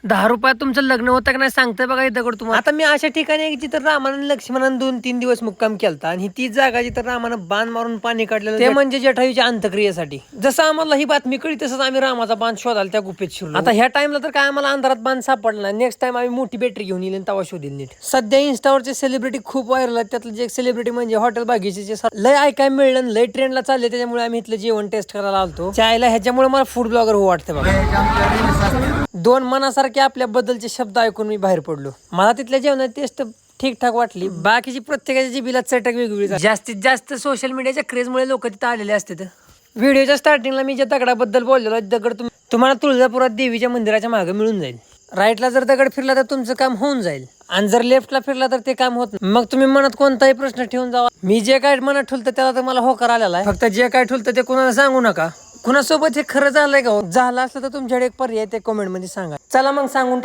10 रुपयात तुमचं लग्न होतं का नाही सांगतंय बघा इथं दगड तुम्हाला. आता मी अशा ठिकाणी आहे की जिथं रामानं लक्ष्मणानं 2-3 दिवस मुक्काम केलता आणि ही तीच जागा जिथं रामानं बाण मारून पाणी काढलेलं ते म्हणजे जटायूच्या अंत्यक्रियेसाठी. जसं आम्हाला ही बातमी कळली तसंच आम्ही रामाचा बाण शोधायला त्या गुफेत शिरलो. आता ह्या टाइमला तर काय आम्हाला अंधारात बाण सापडला नाही. नेक्स्ट टाइम आम्ही मोठी बॅटरी घेऊन येईल तवा शोधील नीट. सध्या इन्स्टावरचे सेलिब्रिटी खूप व्हायरल आहेत. त्यातलं जे सेलिब्रिटी म्हणजे हॉटेल बागीचे लय ऐकाय मिळलं, लय ट्रेंडला चालले, त्याच्यामुळे आम्ही इथलं जेवण टेस्ट करायला आलतो. चायला ह्याच्यामुळे मला फूड ब्लॉगर हो वाटतं बघा. दोन मनासारखे आपल्याबद्दलचे शब्द ऐकून मी बाहेर पडलो. मला तिथल्या जेवणाची टेस्ट ठीकठाक वाटली. बाकीची प्रत्येकाची जिभेला चटक वेगवेगळी. जास्तीत जास्त सोशल मीडियाच्या क्रेजमुळे लोक तिथं आलेले असतात. व्हिडिओच्या स्टार्टिंगला मी ज्या दगडाबद्दल बोललेलो, दगड तुम्हाला तुळजापुरात देवीच्या मंदिराच्या मागे मिळून जाईल. राईटला जर दगड फिरला तर तुमचं काम होऊन जाईल आणि जर लेफ्टला फिरला तर ते काम होत नाही. मग तुम्ही मनात कोणताही प्रश्न ठेवून जावा. मी जे काय मनात ठेवलं त्याला तर मला होकार आलेला आहे. फक्त जे काय ठेवलं ते कोणाला सांगू नका. कुणासोबत हे खरं झालंय का? झालं असलं तर तुमच्याकडे एक पर्याय ते कमेंट मध्ये सांगा. चला मग सांगून